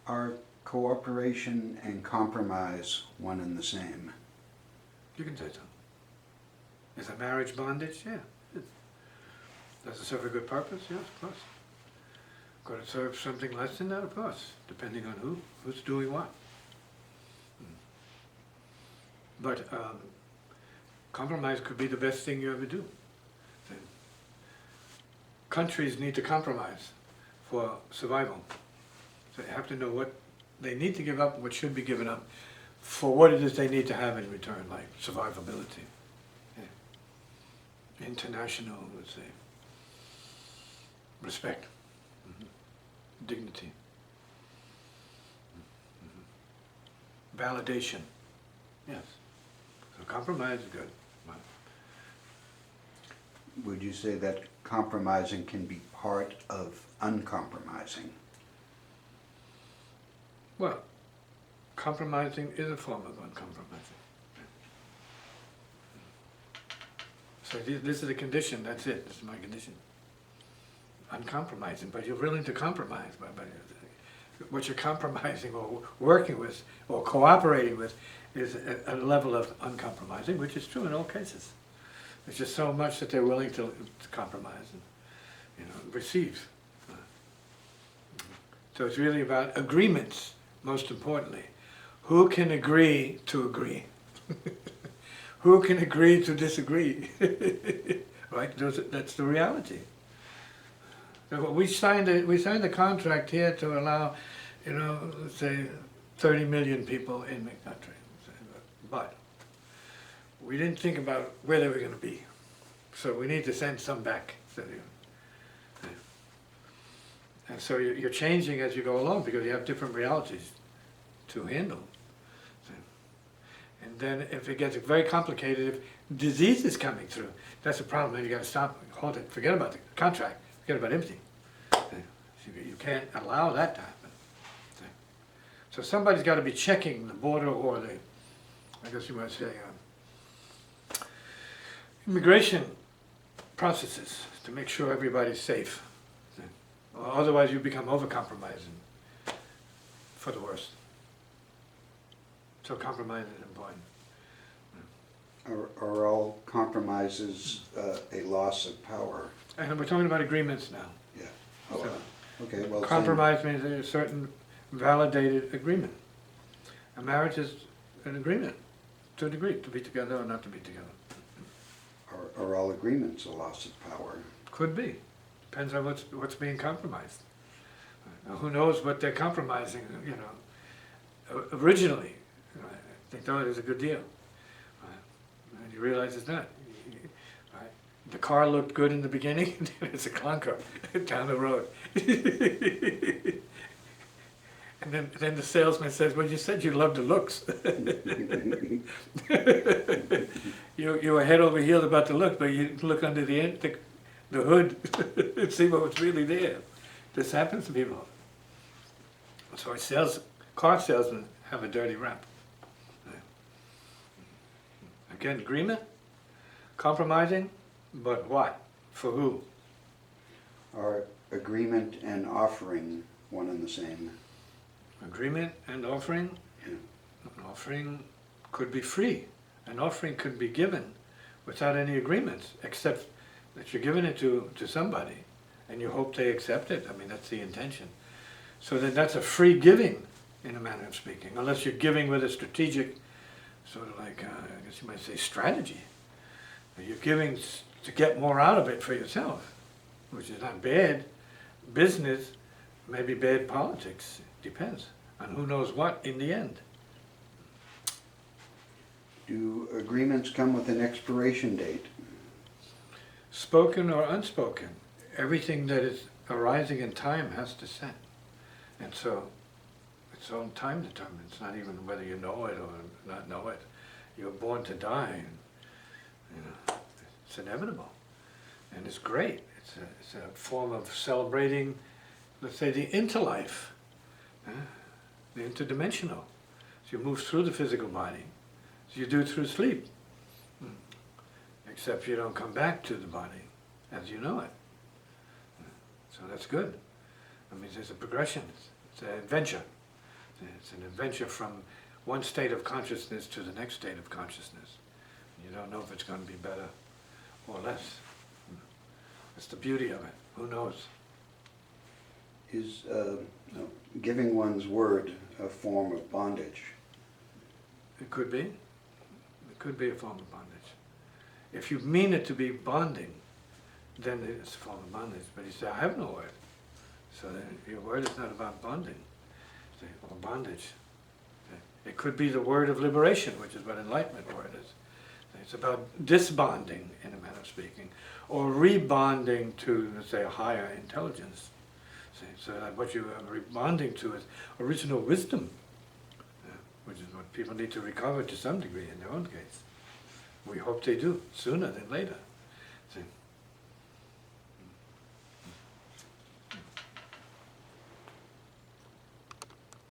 Are cooperation and compromise one and the same? You can say so. Is a marriage bondage? Yeah. Does it serve a good purpose? Yes, of course. Could it serve something less than that? Of course, depending on who's doing what. But compromise could be the best thing you ever do. Countries need to compromise for survival. So they have to know what they need to give up and what should be given up for what it is they need to have in return, like survivability. Yeah. International, let's say, respect, dignity, validation. Yes. So compromise is good. Would you say that compromising can be part of uncompromising? Well, compromising is a form of uncompromising. So this is a condition, that's it, this is my condition. Uncompromising, but you're willing to compromise. But what you're compromising or working with or cooperating with is a level of uncompromising, which is true in all cases. There's just so much that they're willing to compromise and receive. So it's really about agreements, most importantly. Who can agree to agree? Who can agree to disagree? Right? That's the reality. So we signed the contract here to allow, let's say, 30 million people in the country. But we didn't think about where they were going to be. So we need to send some back. And so you're changing as you go along because you have different realities to handle. And then if it gets very complicated, if disease is coming through, that's a problem. Then you got to stop, hold it, forget about the contract, forget about everything. You can't allow that to happen. So somebody's got to be checking the border or the, I guess you might say, immigration processes to make sure everybody's safe. Otherwise you become over-compromising for the worst. So compromise is important. Are all compromises a loss of power? And we're talking about agreements now. Yeah. Oh, So okay, well, compromise means a certain validated agreement. A marriage is an agreement to a degree, to be together or not to be together. are all agreements a loss of power? Could be. Depends on what's being compromised. Who knows what they're compromising, originally. They thought it was a good deal. And you realize it's not. Right? The car looked good in the beginning, and it's a clunker down the road. And then the salesman says, well, you said you loved the looks. You were head over heels about the look, but you look under the hood and see what's really there. This happens to people. So car salesmen have a dirty rap. Again, agreement, compromising, but what? For who? Are agreement and offering one and the same? Agreement and offering? Yeah. An offering could be free. An offering could be given without any agreements, except that you're giving it to somebody and you hope they accept it. I mean, that's the intention. So then that's a free giving, in a manner of speaking, unless you're giving with a strategic, sort of like, I guess you might say, strategy. You're giving to get more out of it for yourself, which is not bad business, maybe bad politics. Depends on who knows what in the end. Do agreements come with an expiration date? Spoken or unspoken, everything that is arising in time has to set. And so it's all time determined. It's not even whether you know it or not know it. You're born to die. And, it's inevitable. And it's great. It's a form of celebrating, let's say, the interlife, the interdimensional. So you move through the physical body. So you do it through sleep. Except you don't come back to the body as you know it. So that's good. That means there's a progression. It's an adventure. It's an adventure from one state of consciousness to the next state of consciousness. You don't know if it's going to be better or less. That's the beauty of it. Who knows? Is giving one's word a form of bondage? It could be. It could be a form of bondage. If you mean it to be bonding, then it's a form of bondage. But you say, I have no word. So then your word is not about bonding, or bondage. It could be the word of liberation, which is what enlightenment word is. It's about disbonding, in a manner of speaking, or rebonding to, let's say, a higher intelligence. So that what you are rebonding to is original wisdom, which is what people need to recover to some degree in their own case. We hope they do, sooner than later. See?